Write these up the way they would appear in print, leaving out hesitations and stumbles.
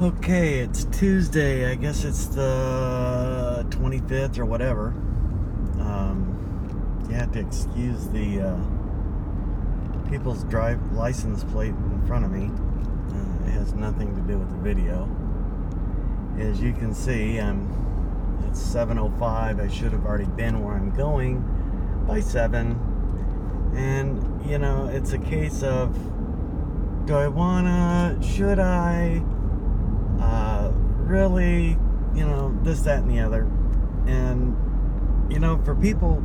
Okay, it's Tuesday. I guess it's the 25th or whatever. You have to excuse the people's drive license plate in front of me. It has nothing to do with the video. As you can see, it's 7:05. I should have already been where I'm going by 7. And, it's a case of, should I, really, this, that, and the other. And, for people,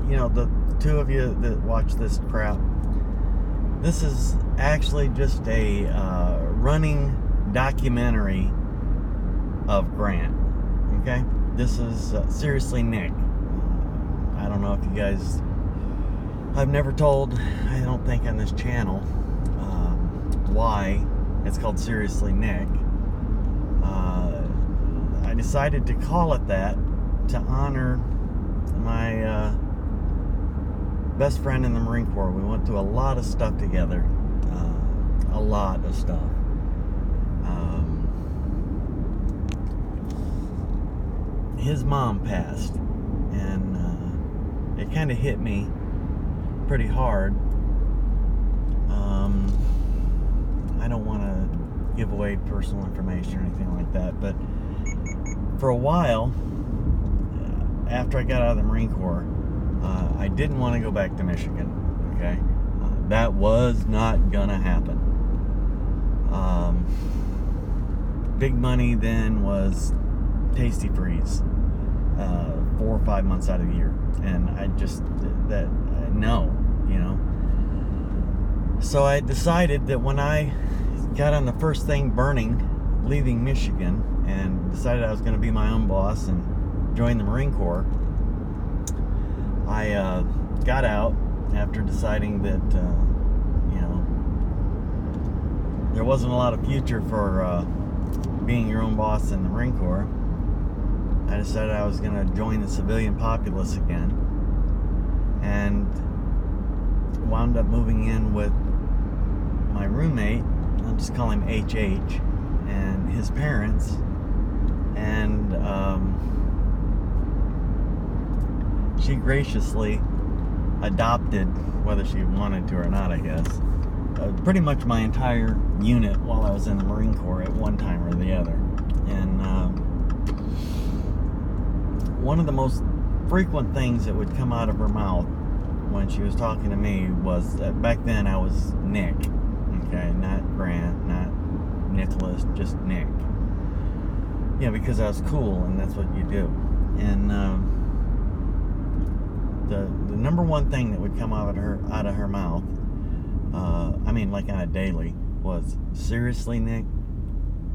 the two of you that watch this crap, this is actually just a running documentary of Grant. Okay? This is Seriously Nick. I don't know if you guys, I've never told, I don't think on this channel, why it's called Seriously Nick. I decided to call it that to honor my best friend in the Marine Corps. We went through a lot of stuff together. A lot of stuff. His mom passed, and it kind of hit me pretty hard. I don't want to give away personal information or anything like that, but for a while, after I got out of the Marine Corps, I didn't want to go back to Michigan. Okay, that was not gonna happen. Big money then was Tasty Freeze, 4 or 5 months out of the year, and I just no. So I decided that when I got on the first thing burning, leaving Michigan, and decided I was going to be my own boss and join the Marine Corps, I got out after deciding that there wasn't a lot of future for being your own boss in the Marine Corps. I decided I was going to join the civilian populace again, and wound up moving in with my roommate. I'll just call him HH, and his parents, and she graciously adopted, whether she wanted to or not, I guess, pretty much my entire unit while I was in the Marine Corps at one time or the other. And one of the most frequent things that would come out of her mouth when she was talking to me was that back then I was Nick. Okay, not Grant, not Nicholas, just Nick. Yeah, because I was cool, and that's what you do. And the number one thing that would come out of her mouth, like on a daily, was, "Seriously, Nick?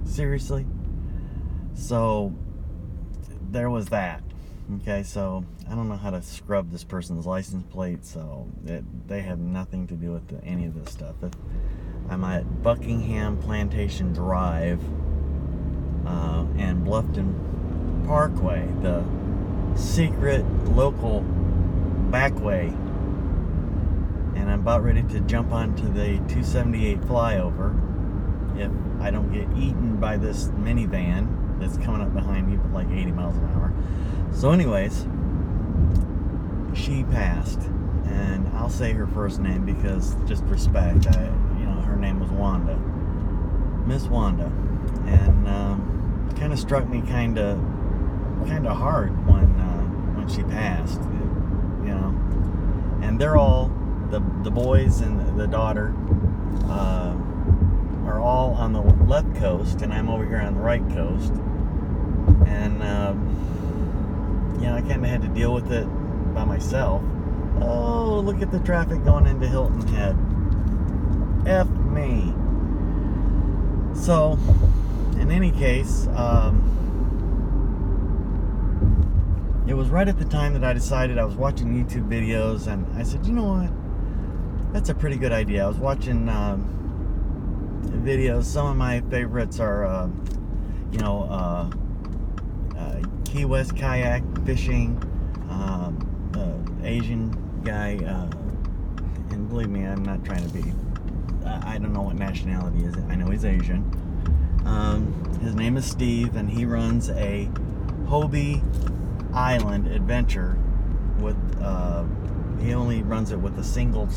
Seriously?" So there was that. Okay, so I don't know how to scrub this person's license plate, so they have nothing to do with any of this stuff. I'm at Buckingham Plantation Drive and Bluffton Parkway, the secret local backway, and I'm about ready to jump onto the 278 flyover if I don't get eaten by this minivan that's coming up behind me at like 80 miles an hour. So anyways, she passed, and I'll say her first name because just respect. Her name was Wanda, Miss Wanda, and kind of struck me kind of hard when she passed, And they're all the boys and the daughter are all on the left coast, and I'm over here on the right coast, and I kind of had to deal with it by myself. Oh, look at the traffic going into Hilton Head. F me. So, in any case, it was right at the time that I decided I was watching YouTube videos, and I said, you know what? That's a pretty good idea. I was watching videos. Some of my favorites are, Key West kayak fishing, Asian guy, and believe me, I'm not trying to be, I don't know what nationality he is. I know he's Asian. His name is Steve, and he runs a Hobie Island adventure with, he only runs it with a single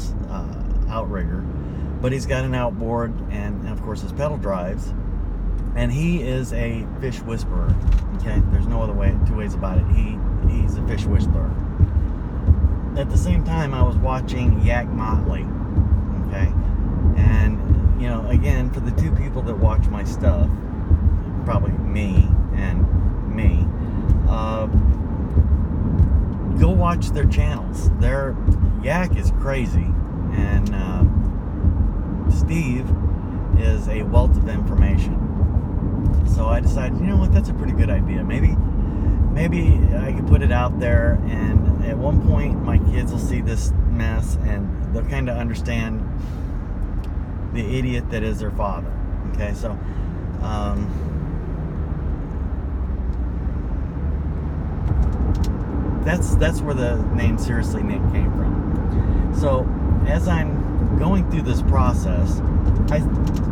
outrigger, but he's got an outboard and of course his pedal drives, and he is a fish whisperer. Okay, there's no other way, two ways about it. He's a fish whisperer. At the same time, I was watching Yak Motley. Okay, and you know, again, for the two people that watch my stuff, probably me and me, go watch their channels. Their Yak is crazy, and Steve is a wealth of information. So I decided, you know what, that's a pretty good idea. Maybe I could put it out there, and at one point my kids will see this mess and they'll kind of understand the idiot that is their father. Okay, so that's where the name Seriously Nick came from. So as I'm going through this process, I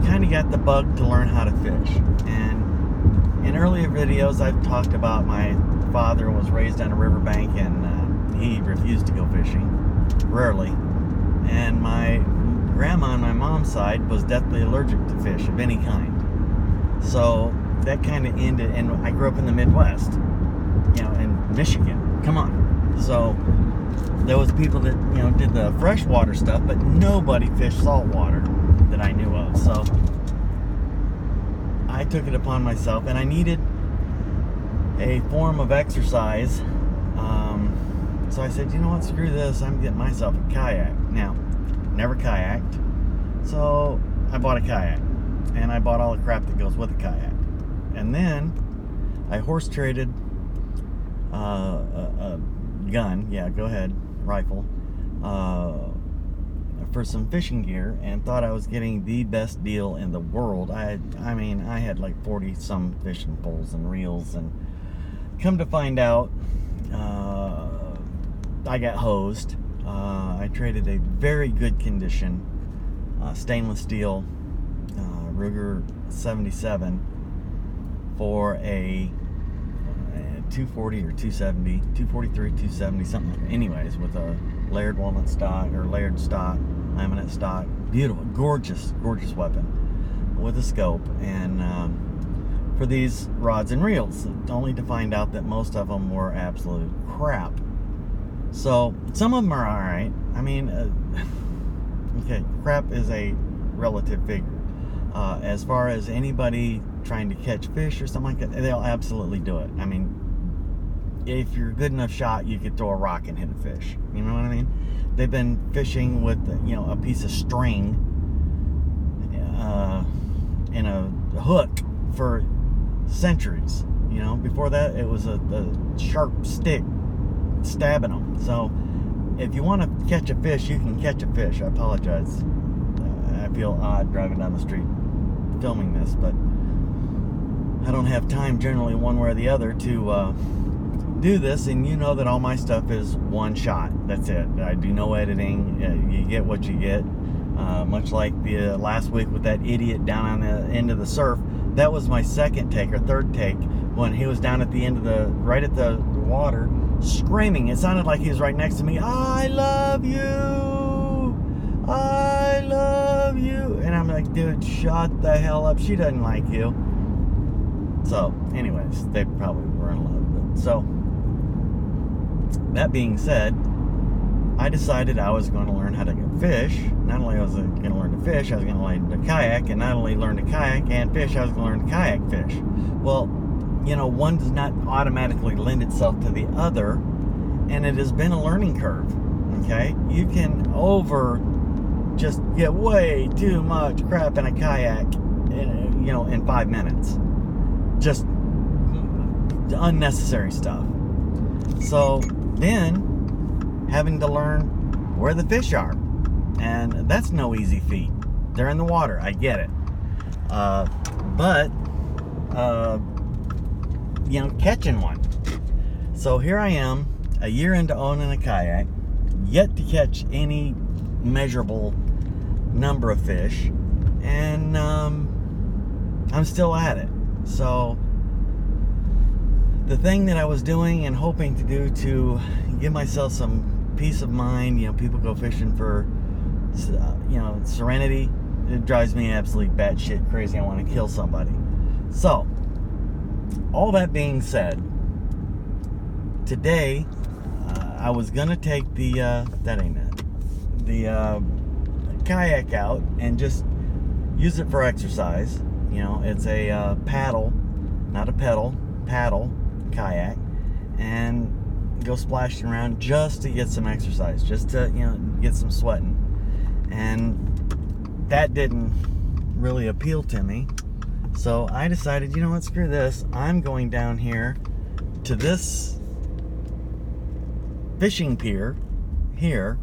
kind of got the bug to learn how to fish. And in earlier videos, I've talked about my father was raised on a riverbank, and he refused to go fishing, rarely. And my grandma on my mom's side was deathly allergic to fish of any kind. So that kind of ended, and I grew up in the Midwest, you know, in Michigan. Come on. So there was people that, you know, did the freshwater stuff, but nobody fished saltwater that I knew of. So I took it upon myself, and I needed a form of exercise. So I said, you know what, screw this, I'm getting myself a kayak. Now, never kayaked, so I bought a kayak, and I bought all the crap that goes with a kayak. And then I horse traded a gun, yeah, go ahead, rifle, for some fishing gear, and thought I was getting the best deal in the world. I mean, I had like 40 some fishing poles and reels, and come to find out, I got hosed. I traded a very good condition stainless steel Ruger 77 for a 240 or 270, 243, 270, something. Anyways, with a layered walnut stock or layered stock, laminate stock, beautiful, gorgeous weapon with a scope, and for these rods and reels, only to find out that most of them were absolute crap. So some of them are all right. I mean, okay, crap is a relative figure. As far as anybody trying to catch fish or something like that, they'll absolutely do it. I mean, if you're a good enough shot, you could throw a rock and hit a fish. You know what I mean? They've been fishing with, you know, a piece of string and a hook for centuries. You know, before that, it was a sharp stick stabbing them. So if you want to catch a fish, you can catch a fish. I apologize. I feel odd driving down the street filming this, but I don't have time generally one way or the other to do this, and you know that all my stuff is one shot. That's it. I do no editing. You get what you get. Much like the last week with that idiot down on the end of the surf. That was my second take or third take, when he was down at the end of right at the water, screaming. It sounded like he was right next to me. I love you. I love you. And I'm like, dude, shut the hell up. She doesn't like you. So, anyways, they probably were in love. But, so, that being said, I decided I was going to learn how to fish. Not only was I going to learn to fish, I was going to learn to kayak. And not only learn to kayak and fish, I was going to learn to kayak fish. Well, you know, one does not automatically lend itself to the other. And it has been a learning curve. Okay? You can just get way too much crap in a kayak, you know, in 5 minutes. Just unnecessary stuff. So then, having to learn where the fish are, and that's no easy feat. They're in the water, I get it, but you know, catching one. So here I am, a year into owning a kayak, yet to catch any measurable number of fish, and I'm still at it. So the thing that I was doing and hoping to do to give myself some peace of mind, people go fishing for, serenity. It drives me absolutely batshit crazy. I want to kill somebody. So, all that being said, today I was gonna take the kayak out and just use it for exercise. It's a paddle, not a pedal, paddle kayak, and go splashing around just to get some exercise, just to get some sweating. And that didn't really appeal to me, so I decided, what, screw this. I'm going down here to this fishing pier here,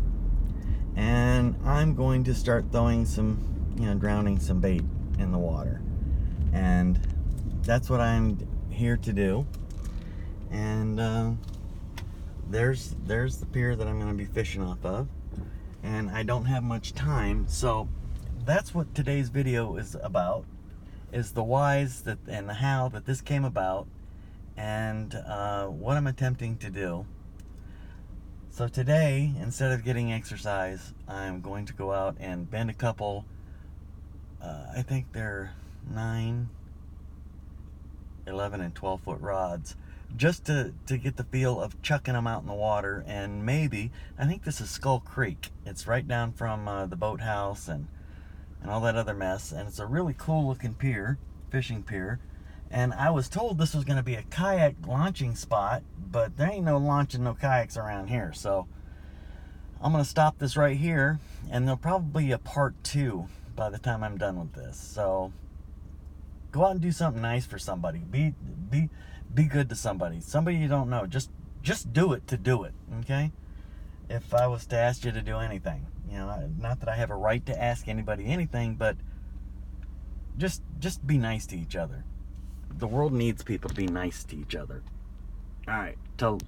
and I'm going to start throwing some, drowning some bait in the water. And that's what I'm here to do. And there's the pier that I'm going to be fishing off of, and I don't have much time, so that's what today's video is about, is the whys and the how that this came about, and what I'm attempting to do. So today, instead of getting exercise, I'm going to go out and bend a couple, I think they're 9, 11, and 12 foot rods, just to get the feel of chucking them out in the water. And maybe, I think this is Skull Creek. It's right down from the boathouse and all that other mess. And it's a really cool looking pier, fishing pier. And I was told this was going to be a kayak launching spot, but there ain't no launching no kayaks around here. So I'm going to stop this right here, and there'll probably be a part 2 by the time I'm done with this. So go out and do something nice for somebody. Be good to somebody you don't know. Just do it to do it, okay? If I was to ask you to do anything, not that I have a right to ask anybody anything, but just be nice to each other. The world needs people to be nice to each other. All right, till